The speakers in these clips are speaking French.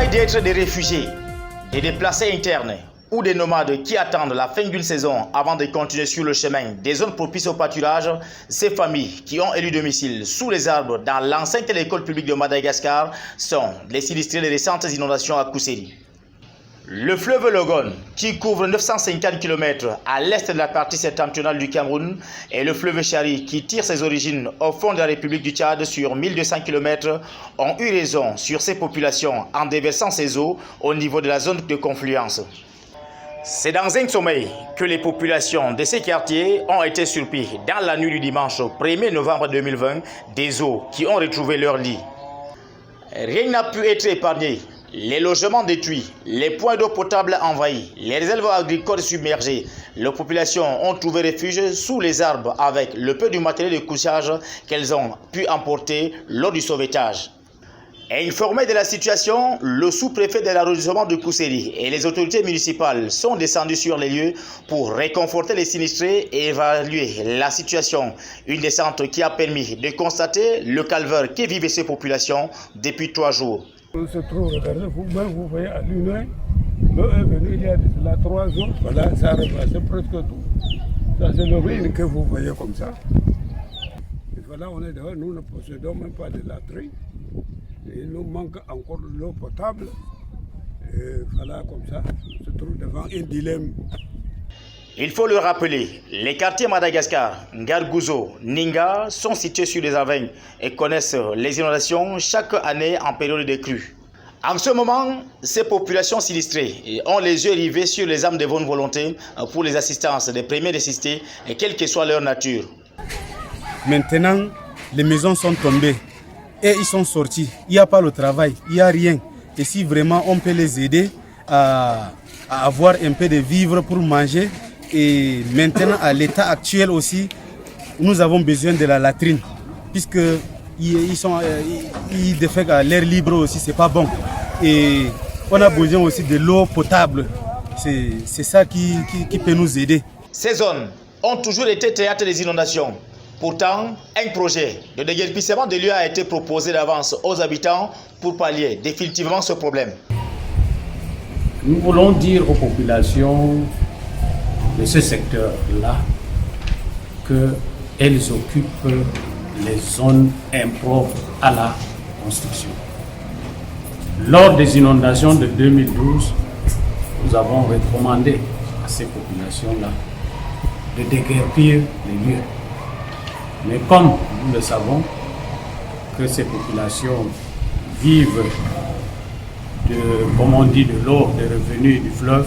pourraient être des réfugiés, des déplacés internes ou des nomades qui attendent la fin d'une saison avant de continuer sur le chemin des zones propices au pâturage. Ces familles qui ont élu domicile sous les arbres dans l'enceinte de l'école publique de Madagascar sont les sinistrés des récentes inondations à Kusséri. Le fleuve Logone, qui couvre 950 km à l'est de la partie septentrionale du Cameroun, et le fleuve Chari, qui tire ses origines au fond de la République du Tchad sur 1200 km, ont eu raison sur ces populations en déversant ces eaux au niveau de la zone de confluence. C'est dans un sommeil que les populations de ces quartiers ont été surpris dans la nuit du dimanche 1er novembre 2020 des eaux qui ont retrouvé leur lit. Rien n'a pu être épargné. Les logements détruits, les points d'eau potable envahis, les réserves agricoles submergées. Les populations ont trouvé refuge sous les arbres avec le peu du matériel de couchage qu'elles ont pu emporter lors du sauvetage. Informé de la situation, le sous-préfet de l'arrondissement de Kusséri et les autorités municipales sont descendus sur les lieux pour réconforter les sinistrés et évaluer la situation. Une descente qui a permis de constater le calvaire que vivaient ces populations depuis 3 jours. On se trouve, regardez, vous voyez à l'une, l'eau est venue il y a là 3 jours, voilà, ça a repassé presque tout. Ça c'est le ruine que vous voyez comme ça. Et voilà, on est dehors, nous ne possédons même pas de latrines. Il nous manque encore de l'eau potable. Et voilà, comme ça, on se trouve devant un dilemme. Il faut le rappeler, les quartiers Madagascar, Ngargouzo, Ninga sont situés sur les aveugles et connaissent les inondations chaque année en période de crue. En ce moment, ces populations sinistrées ont les yeux rivés sur les âmes de bonne volonté pour les assistances des premiers assistés, et quelle que soit leur nature. Maintenant, les maisons sont tombées et ils sont sortis. Il n'y a pas le travail, il n'y a rien. Et si vraiment on peut les aider à avoir un peu de vivres pour manger, et maintenant à l'état actuel aussi, nous avons besoin de la latrine, puisque ils défèquent à l'air libre aussi, c'est pas bon. Et on a besoin aussi de l'eau potable. C'est ça qui peut nous aider. Ces zones ont toujours été théâtre des inondations. Pourtant, un projet de déguerpissement de lieux a été proposé d'avance aux habitants pour pallier définitivement ce problème. Nous voulons dire aux populations de ce secteur-là qu'elles occupent les zones impropres à la construction. Lors des inondations de 2012, nous avons recommandé à ces populations-là de déguerpir les lieux. Mais comme nous le savons, que ces populations vivent comme on dit, de l'eau, des revenus du fleuve,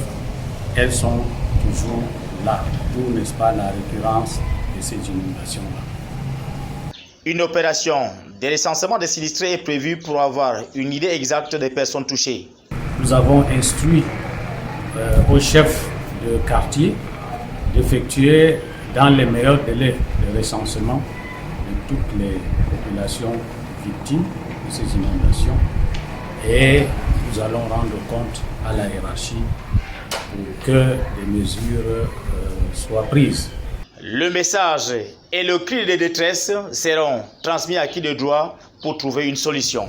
elles sont toujours là, d'où n'est-ce pas la récurrence de ces inondations-là. Une opération de recensement des sinistrés est prévue pour avoir une idée exacte des personnes touchées. Nous avons instruit au chef de quartier d'effectuer dans les meilleurs délais le recensement de toutes les populations victimes de ces inondations, et nous allons rendre compte à la hiérarchie pour que des mesures soient prises. Le message et le cri de détresse seront transmis à qui de droit pour trouver une solution.